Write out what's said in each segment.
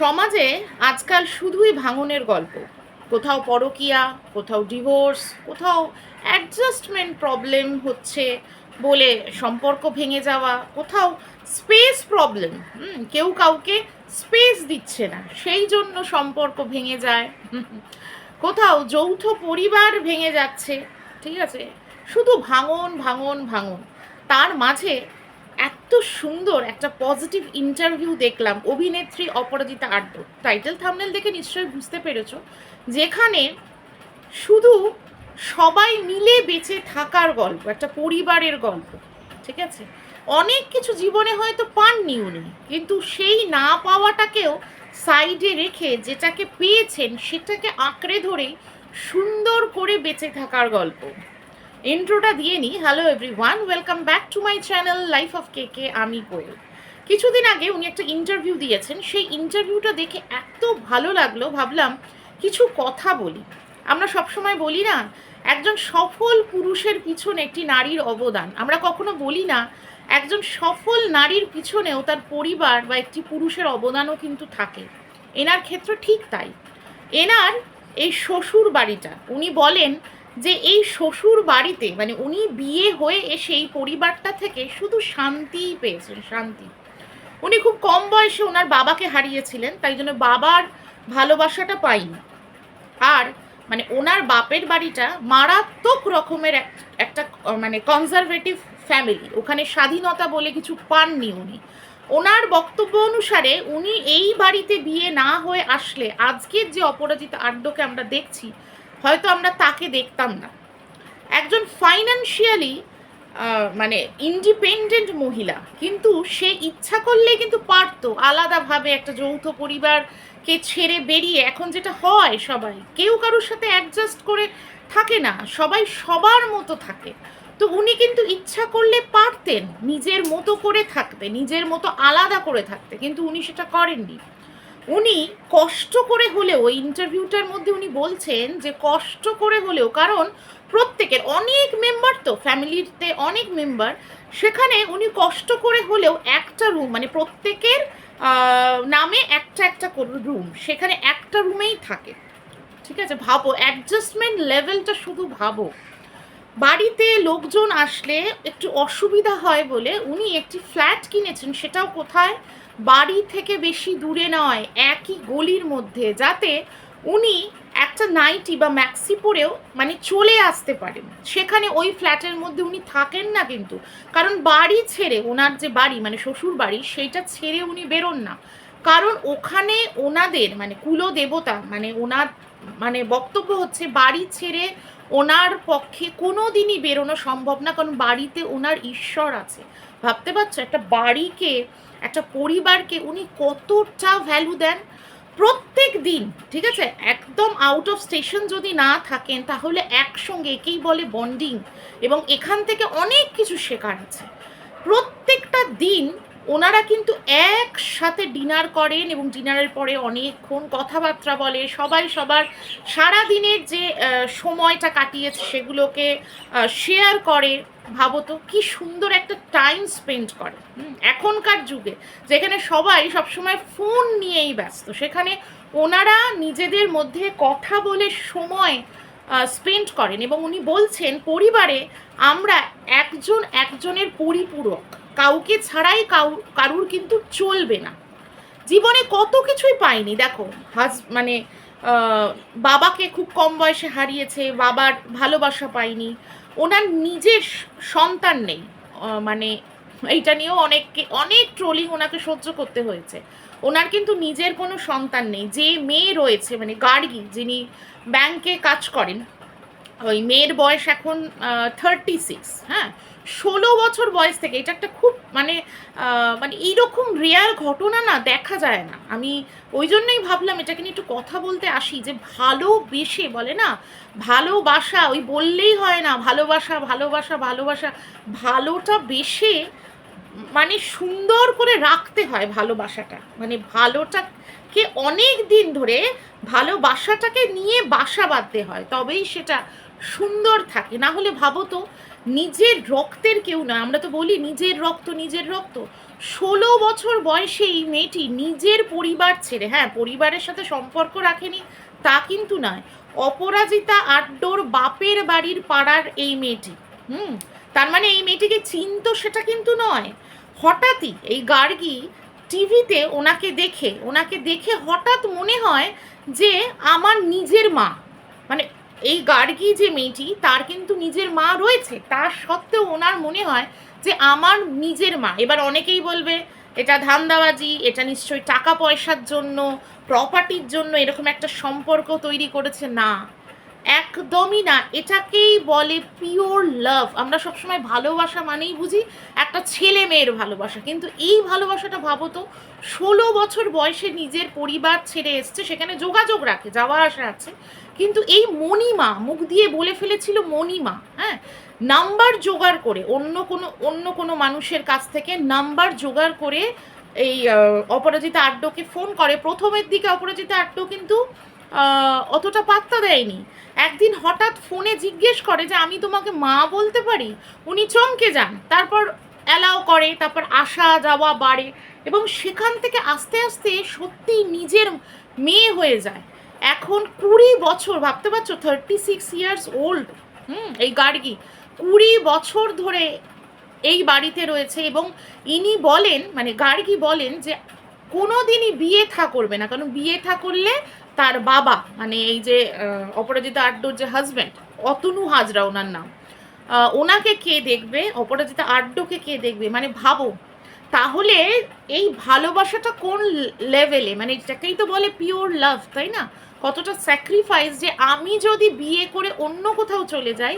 সমাজে আজকাল শুধুই ভাঙনের গল্প। কোথাও পরকীয়া, কোথাও ডিভোর্স, কোথাও অ্যাডজাস্টমেন্ট প্রবলেম হচ্ছে বলে সম্পর্ক ভেঙে যাওয়া, কোথাও স্পেস প্রবলেম, কেউ কাউকে স্পেস দিচ্ছে না, সেই জন্য সম্পর্ক ভেঙে যায়। কোথাও যৌথ পরিবার ভেঙে যাচ্ছে। ঠিক আছে, শুধু ভাঙন ভাঙন ভাঙন। তার মাঝে এত সুন্দর একটা পজিটিভ ইন্টারভিউ দেখলাম অভিনেত্রী অপরাজিতা আড্ড। টাইটেল থাম্বনেল দেখে নিশ্চয়ই বুঝতে পেরেছো, যেখানে শুধু সবাই মিলে বেঁচে থাকার গল্প, একটা পরিবারের গল্প। ঠিক আছে, অনেক কিছু জীবনে হয়তো পাননি উনি, কিন্তু সেই না পাওয়াটাকেও সাইডে রেখে যেটাকে পেয়েছেন সেটাকে আঁকড়ে ধরে সুন্দর করে বেঁচে থাকার গল্প। ইন্ট্রোটা দিয়ে নিই। Hello everyone, welcome back to my channel life of K. আমি কোয়েল। কিছুদিন আগে উনি একটা ইন্টারভিউ দিয়েছেন, সেই ইন্টারভিউটা দেখে এত ভালো লাগলো, ভাবলাম কিছু কথা বলি। আমরা সবসময় বলি না, একজন সফল পুরুষের পিছনে একটি নারীর অবদান। আমরা কখনো বলি না একজন সফল নারীর পিছনেও তার পরিবার বা একটি পুরুষের অবদানও কিন্তু থাকে। এনার ক্ষেত্রে ঠিক তাই। এনার এই শ্বশুর বাড়িটা, উনি বলেন যে এই শ্বশুর বাড়িতে মানে উনি বিয়ে হয়ে এসে এই পরিবারটা থেকে শুধু শান্তিই পেয়েছেন, শান্তি। উনি খুব কম বয়সে ওনার বাবাকে হারিয়েছিলেন, তাই জন্য বাবার ভালোবাসাটা পাইনি। আর মানে ওনার বাপের বাড়িটা মারাত্মক রকমের একটা মানে কনজারভেটিভ ফ্যামিলি, ওখানে স্বাধীনতা বলে কিছু পাননি উনি। ওনার বক্তব্য অনুসারে উনি এই বাড়িতে বিয়ে না হয়ে আসলে আজকের যে অপরাজিতা আড্ডকে আমরা দেখছি, হয়তো আমরা তাকে দেখতাম না। একজন ফাইন্যান্সিয়ালি মানে ইন্ডিপেন্ডেন্ট মহিলা, কিন্তু সে ইচ্ছা করলে কিন্তু পারতো আলাদাভাবে একটা যৌথ পরিবারকে ছেড়ে বেরিয়ে। এখন যেটা হয়, সবাই কেউ কারোর সাথে অ্যাডজাস্ট করে থাকে না, সবাই সবার মতো থাকে। তো উনি কিন্তু ইচ্ছা করলে পারতেন নিজের মতো করে থাকতে, নিজের মতো আলাদা করে থাকতে, কিন্তু উনি সেটা করেননি। উনি কষ্ট করে হলেও, ওই ইন্টারভিউটার মধ্যে উনি বলছেন যে কষ্ট করে হলেও, কারণ প্রত্যেকের অনেক মেম্বার, তো ফ্যামিলিতে অনেক মেম্বার, সেখানে উনি কষ্ট করে হলেও একটা রুম মানে প্রত্যেকের নামে একটা একটা করে রুম, সেখানে একটা রুমেই থাকে। ঠিক আছে, ভাবো অ্যাডজাস্টমেন্ট লেভেলটা, শুধু ভাবো। বাড়িতে লোকজন আসলে একটু অসুবিধা হয় বলে উনি একটি ফ্ল্যাট কিনেছেন, সেটাও কোথায়, বাড়ি থেকে বেশি দূরে নয়, একই গলির মধ্যে, যাতে উনি একটা নাইটি বা ম্যাক্সি পরেও মানে চলে আসতে পারেন সেখানে। ওই ফ্ল্যাটের মধ্যে উনি থাকেন না কিন্তু, কারণ বাড়ি ছেড়ে, ওনার যে বাড়ি মানে শ্বশুর বাড়ি, সেইটা ছেড়ে উনি বেরোন না। কারণ ওখানে ওনাদের মানে কুলদেবতা, মানে ওনার মানে বক্তব্য হচ্ছে বাড়ি ছেড়ে ওনার পক্ষে কোনো দিনই বেরোনো সম্ভব না, কারণ বাড়িতে ওনার ঈশ্বর আছে। ভাবতে পারছো, একটা বাড়িকে, একটা পরিবারকে উনি কতটা ভ্যালু দেন প্রত্যেক দিন। ঠিক আছে, একদম আউট অফ স্টেশন যদি না থাকেন, তাহলে একসঙ্গে, একেই বলে বন্ডিং, এবং এখান থেকে অনেক কিছু শেখার আছে। প্রত্যেকটা দিন ওনারা কিন্তু একসাথে ডিনার করেন, এবং ডিনারের পরে অনেকক্ষণ কথাবার্তা বলে, সবাই সবার সারা দিনের যে সময়টা কাটিয়েছে সেগুলোকে শেয়ার করে। ভাবো তো কি সুন্দর একটা টাইম স্পেন্ড করে। এখনকার যুগে যেখানে সবাই সবসময় ফোন নিয়েই ব্যস্ত, সেখানে ওনারা নিজেদের মধ্যে কথা বলে সময় স্পেন্ড করেন। এবং উনি বলছেন পরিবারে আমরা একজন একজনের পরিপূরক, কাউকে ছাড়াই কারুর কিন্তু চলবে না। জীবনে কত কিছুই পাইনি, দেখো মানে বাবাকে খুব কম বয়সে হারিয়েছে, বাবার ভালোবাসা পাইনি, ওনার নিজের সন্তান নেই, মানে এইটা নিয়েও অনেক ট্রোলিং ওনাকে সহ্য করতে হয়েছে। ওনার কিন্তু নিজের কোনো সন্তান নেই। যে মেয়ে রয়েছে মানে গার্গী, যিনি ব্যাংকে কাজ করেন, ওই মেয়ের বয়স এখন 36। হ্যাঁ, 16 বছর বয়স থেকে, এটা একটা খুব মানে মানে এইরকম রেয়ার ঘটনা না, দেখা যায় না। আমি ওই জন্যই ভাবলাম এটাকে নিয়ে একটু কথা বলতে আসি, যে ভালোবেসে, বলে না ভালোবাসা, ওই বললেই হয় না, ভালোবাসা ভালোবাসা ভালোবাসা, ভালোটা বেশে মানে সুন্দর করে রাখতে হয় ভালোবাসাটা, মানে ভালোটাকে অনেক দিন ধরে ভালোবাসাটাকে নিয়ে বাসা বাঁধতে হয়, তবেই সেটা সুন্দর থাকে। না হলে ভাবো তো, নিজের রক্তের কেউ নয়। আমরা তো বলি নিজের রক্ত নিজের রক্ত। 16 বছর বয়সে এই মেয়েটি নিজের পরিবার ছেড়ে, হ্যাঁ পরিবারের সাথে সম্পর্ক রাখেনি তা কিন্তু নয়, অপরাজিতা আড্ডোর বাপের বাড়ির পাড়ার এই মেয়েটি। তার মানে এই মেয়েটিকে চিনতো সেটা কিন্তু নয়। হঠাৎই এই গার্গী টিভিতে ওনাকে দেখে হঠাৎ মনে হয় যে আমার নিজের মা, মানে এই গার্গী যে মেয়েটি তার কিন্তু নিজের মা রয়েছে, তার সত্ত্বেও ওনার মনে হয় যে আমার নিজের মা। এবার অনেকেই বলবে এটা ধান্দাবাজি, এটা নিশ্চয়ই টাকা পয়সার জন্য, প্রপার্টির জন্য এরকম একটা সম্পর্ক তৈরি করেছে। না, একদমই না, এটাকেই বলে পিওর লাভ। আমরা সবসময় ভালোবাসা মানেই বুঝি একটা ছেলে মেয়ের ভালোবাসা, কিন্তু এই ভালোবাসাটা ভাবো তো, 16 বছর বয়সে নিজের পরিবার ছেড়ে এসছে, সেখানে যোগাযোগ রাখে, যাওয়া আসা আছে, কিন্তু এই মণিমা মুখ দিয়ে বলে ফেলেছিল মণিমা, হ্যাঁ নাম্বার জোগাড় করে অন্য কোনো মানুষের কাছ থেকে নাম্বার জোগাড় করে এই অপরাজিতা আড্ডোকে ফোন করে। প্রথমের দিকে অপরাজিতা আড্ডো কিন্তু অতটা পাত্তা দেয়নি। একদিন হঠাৎ ফোনে জিজ্ঞেস করে যে আমি তোমাকে মা বলতে পারি, উনি চমকে যান, তারপর অ্যালাউ করে, তারপর আসা যাওয়া বাড়ে, এবং সেখান থেকে আস্তে আস্তে সত্যি নিজের মেয়ে হয়ে যায়। এখন 20 বছর, ভাবতে পারছো, 36 ইয়ার্স ওল্ড, এই গার্গী 20 বছর ধরে এই বাড়িতে রয়েছে। এবং ইনি বলেন, মানে গার্গী বলেন যে কোনো দিনই বিয়ে থা করবে না, কারণ বিয়ে থা করলে তার বাবা, মানে এই যে অপরাজিতা আড্ডোর যে হাজব্যান্ড, অতনু হাজরা ওনার নাম, ওনাকে কে দেখবে, অপরাজিতা আড্ডোকে কে দেখবে। মানে ভাবো তাহলে এই ভালোবাসাটা কোন লেভেলে, মানে এটাকেই তো বলে পিওর লাভ, তাই না? কতটা স্যাক্রিফাইস, যে আমি যদি বিয়ে করে অন্য কোথাও চলে যাই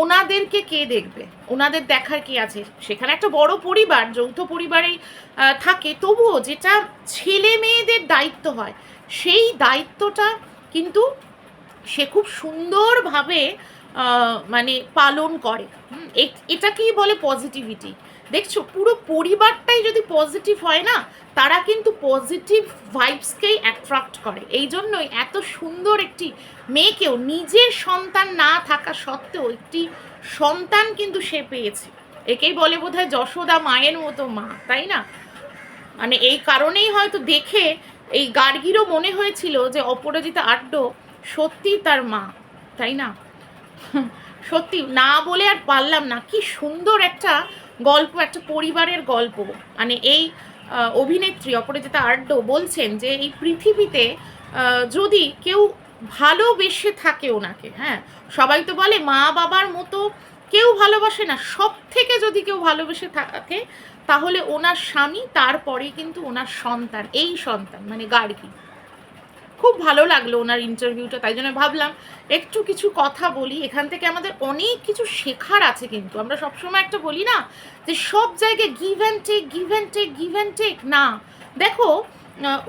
ওনাদেরকে কে দেখবে, ওনাদের দেখার কি আছে। সেখানে একটা বড় পরিবার, যৌথ পরিবারেই থাকে, তবুও যেটা ছেলে মেয়েদের দায়িত্ব হয় সেই দায়িত্বটা কিন্তু সে খুব সুন্দরভাবে মানে পালন করে। এটাকেই বলে পজিটিভিটি। দেখছো, পুরো পরিবারটাই যদি পজিটিভ হয় না, তারা কিন্তু পজিটিভ ভাইবসকেই অ্যাট্রাক্ট করে। এই জন্যই এত সুন্দর একটি মেয়েকেও, নিজের সন্তান না থাকা সত্ত্বেও একটি সন্তান কিন্তু সে পেয়েছে। একেই বলে বোধহয় যশোদা মায়ের মতো মা, তাই না? মানে এই কারণেই হয়তো দেখে এই গার্গীরও মনে হয়েছিল যে অপরাজিতা আড্ডো সত্যি তার মা, তাই না? সত্যি না বলে আর পারলাম না, কি সুন্দর একটা গল্প, একটা পরিবারের গল্প। মানে এই অভিনেত্রী অপরাজিতা আড্ডো বলছেন যে এই পৃথিবীতে যদি কেউ ভালোবেসে থাকে ওনাকে, হ্যাঁ সবাই তো বলে মা বাবার মতো কেউ ভালোবাসে না, সব থেকে যদি কেউ ভালোবেসে থাকে তাহলে ওনার স্বামী, তারপরে কিন্তু ওনার সন্তান, এই সন্তান মানে গার্গী। খুব ভালো লাগলো ওনার ইন্টারভিউটা, তাই জন্য ভাবলাম একটু কিছু কথা বলি। এখান থেকে আমাদের অনেক কিছু শেখার আছে, কিন্তু আমরা সবসময় একটা বলি না যে সব জায়গায় give and take, give and take, give and take. না, দেখো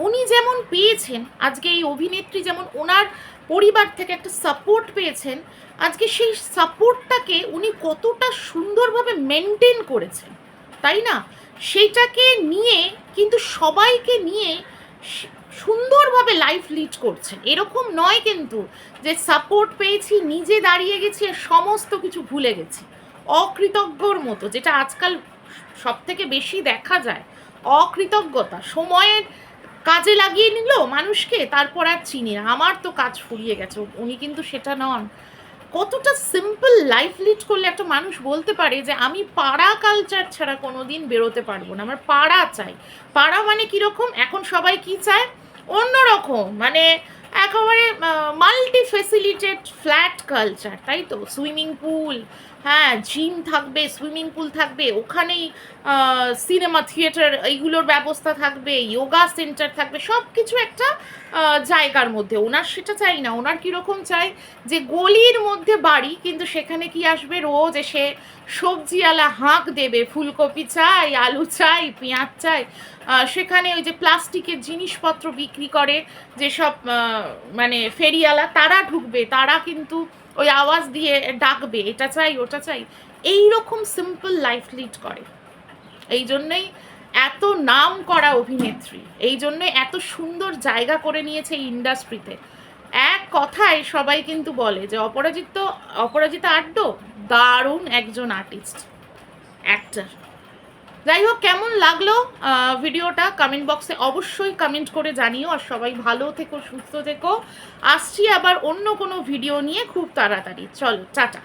উনি যেমন পেয়েছেন আজকে, এই অভিনেত্রী যেমন ওনার পরিবার থেকে একটা সাপোর্ট পেয়েছেন, আজকে সেই সাপোর্টটাকে উনি কতটা সুন্দরভাবে মেনটেন করেছেন, তাই না? সেইটাকে নিয়ে কিন্তু সবাইকে নিয়ে সুন্দরভাবে লাইফ লিড করছেন। এরকম নয় কিন্তু যে সাপোর্ট পেয়েছি, নিজে দাঁড়িয়ে গেছি আর সমস্ত কিছু ভুলে গেছি, অকৃতজ্ঞর মতো, যেটা আজকাল সব থেকে বেশি দেখা যায়। অকৃতজ্ঞতা, সময়ের কাজে লাগিয়ে নিল মানুষকে, তারপর আর চিনি না, আমার তো কাজ ফুরিয়ে গেছে। উনি কিন্তু সেটা নন। কতটা সিম্পল লাইফ লিড করলে একটা মানুষ বলতে পারে যে আমি পাড়া কালচার ছাড়া কোনো দিন বেরোতে পারবো না, আমার পাড়া চাই। পাড়া মানে কীরকম, এখন সবাই কি চায়, অন্যরকম, মানে একেবারে মাল্টি ফেসিলিটেড ফ্ল্যাট কালচার, তাই তো? সুইমিং পুল, হ্যাঁ জিম থাকবে, সুইমিং পুল থাকবে, ওখানেই সিনেমা থিয়েটার এইগুলোর ব্যবস্থা থাকবে, যোগা সেন্টার থাকবে, সব কিছু একটা জায়গার মধ্যে। ওনার সেটা চাই না, ওনার কীরকম চাই যে গলির মধ্যে বাড়ি, কিন্তু সেখানে কি আসবে, রোজ এসে সবজিওয়ালা হাঁক দেবে, ফুলকপি চাই, আলু চাই, পেঁয়াজ চাই, সেখানে ওই যে প্লাস্টিকের জিনিসপত্র বিক্রি করে যেসব মানে ফেরিওয়ালা, তারা ঢুকবে, তারা কিন্তু ওই আওয়াজ দিয়ে ডাকবে এটা চাই ওটা চাই, এই রকম সিম্পল লাইফ লিড করে। এই জন্যই এত নাম করা অভিনেত্রী, এই জন্যই এত সুন্দর জায়গা করে নিয়েছে এই ইন্ডাস্ট্রিতে। এক কথায় সবাই কিন্তু বলে যে অপরাজিতা আড্ড দারুণ একজন আর্টিস্ট, অ্যাক্টর। যাই হোক, কেমন লাগলো ভিডিওটা কমেন্ট বক্সে অবশ্যই কমেন্ট করে জানিও। আর সবাই ভালো থেকো, সুস্থ থেকো। আসছি আবার অন্য কোনো ভিডিও নিয়ে খুব তাড়াতাড়ি। চলো, টাটা।